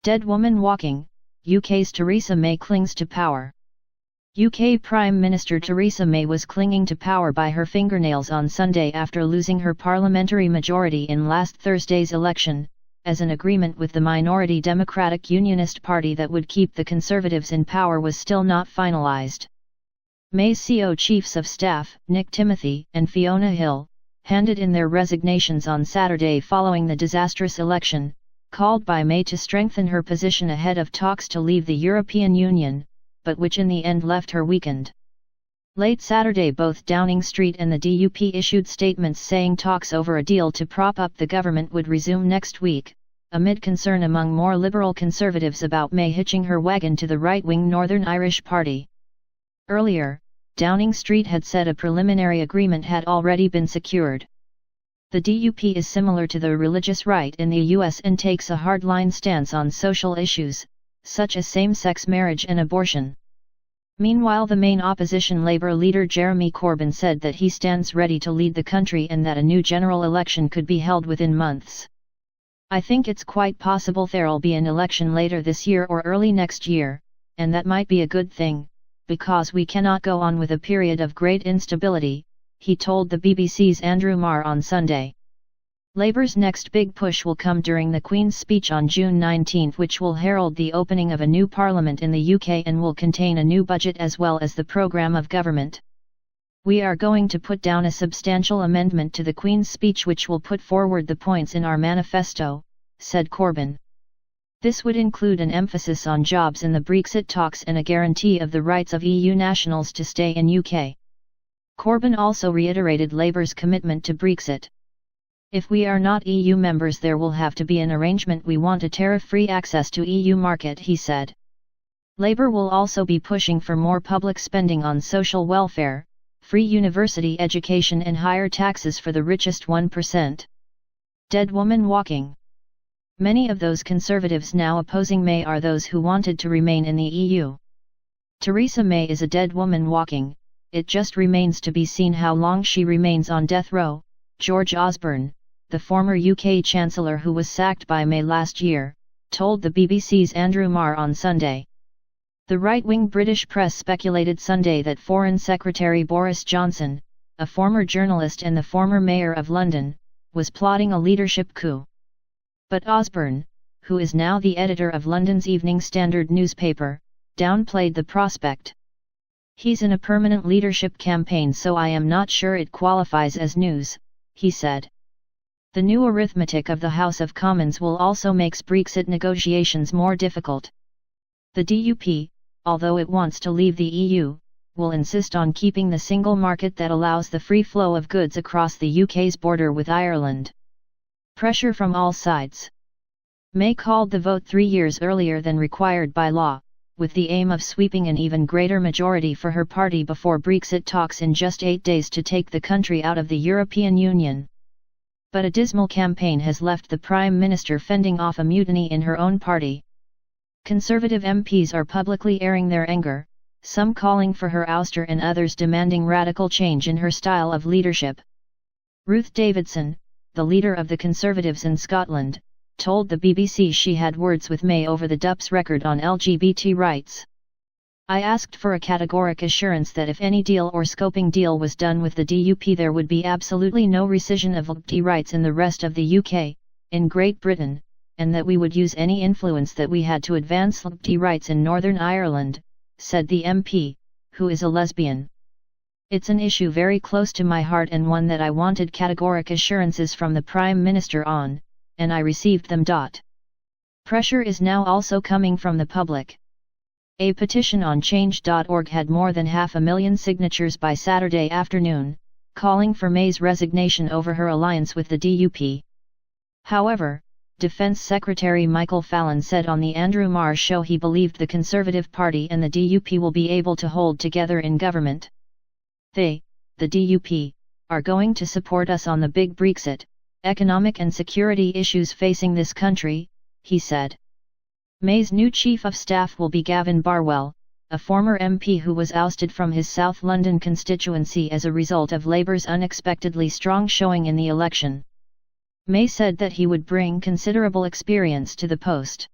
Dead woman walking, UK's Theresa May clings to power. UK Prime Minister Theresa May was clinging to power by her fingernails on Sunday after losing her parliamentary majority in last Thursday's election, as an agreement with the minority Democratic Unionist Party that would keep the Conservatives in power was still not finalized. May's CO Chiefs of Staff, Timothy and Fiona Hill, handed in their resignations on Saturday following the disastrous election, called by May to strengthen her position ahead of talks to leave the European Union, but which in the end left her weakened. Late Saturday both Downing Street and the DUP issued statements saying talks over a deal to prop up the government would resume next week, amid concern among more liberal Conservatives about May hitching her wagon to the right-wing Northern Irish Party. Earlier, Downing Street had said a preliminary agreement had already been secured. The DUP is similar to the religious right in the US and takes a hardline stance on social issues, such as same-sex marriage and abortion. Meanwhile, the main opposition Labour leader Jeremy Corbyn said that he stands ready to lead the country and that a new general election could be held within months. "I think it's quite possible there'll be an election later this year or early next year, and that might be a good thing, because we cannot go on with a period of great instability," he told the BBC's Andrew Marr on Sunday. Labour's next big push will come during the Queen's speech on June 19, which will herald the opening of a new parliament in the UK and will contain a new budget as well as the programme of government. "We are going to put down a substantial amendment to the Queen's speech which will put forward the points in our manifesto," said Corbyn. This would include an emphasis on jobs in the Brexit talks and a guarantee of the rights of EU nationals to stay in UK. Corbyn also reiterated Labour's commitment to Brexit. "If we are not EU members, there will have to be an arrangement. We want a tariff-free access to EU market," he said. Labour will also be pushing for more public spending on social welfare, free university education and higher taxes for the richest 1%. Dead woman walking. Many of those Conservatives now opposing May are those who wanted to remain in the EU. Theresa May is a dead woman walking. It just remains to be seen how long she remains on death row, George Osborne, the former UK Chancellor who was sacked by May last year, told the BBC's Andrew Marr on Sunday. The right-wing British press speculated Sunday that Foreign Secretary Boris Johnson, a former journalist and the former Mayor of London, was plotting a leadership coup. But Osborne, who is now the editor of London's Evening Standard newspaper, downplayed the prospect. "He's in a permanent leadership campaign, so I am not sure it qualifies as news," he said. The new arithmetic of the House of Commons will also make Brexit negotiations more difficult. The DUP, although it wants to leave the EU, will insist on keeping the single market that allows the free flow of goods across the UK's border with Ireland. Pressure from all sides. May called the vote 3 years earlier than required by law, with the aim of sweeping an even greater majority for her party before Brexit talks in just 8 days to take the country out of the European Union. But a dismal campaign has left the Prime Minister fending off a mutiny in her own party. Conservative MPs are publicly airing their anger, some calling for her ouster and others demanding radical change in her style of leadership. Ruth Davidson, the leader of the Conservatives in Scotland, told the BBC she had words with May over the DUP's record on LGBT rights. "I asked for a categoric assurance that if any deal or scoping deal was done with the DUP there would be absolutely no rescission of LGBT rights in the rest of the UK, in Great Britain, and that we would use any influence that we had to advance LGBT rights in Northern Ireland," said the MP, who is a lesbian. "It's an issue very close to my heart and one that I wanted categoric assurances from the Prime Minister on, and I received them. Pressure is now also coming from the public. A petition on change.org had more than 500,000 signatures by Saturday afternoon, calling for May's resignation over her alliance with the DUP. However, Defence Secretary Michael Fallon said on the Andrew Marr show he believed the Conservative Party and the DUP will be able to hold together in government. "They, the DUP, are going to support us on the big Brexit, economic and security issues facing this country," he said. May's new Chief of Staff will be Gavin Barwell, a former MP who was ousted from his South London constituency as a result of Labour's unexpectedly strong showing in the election. May said that he would bring considerable experience to the post.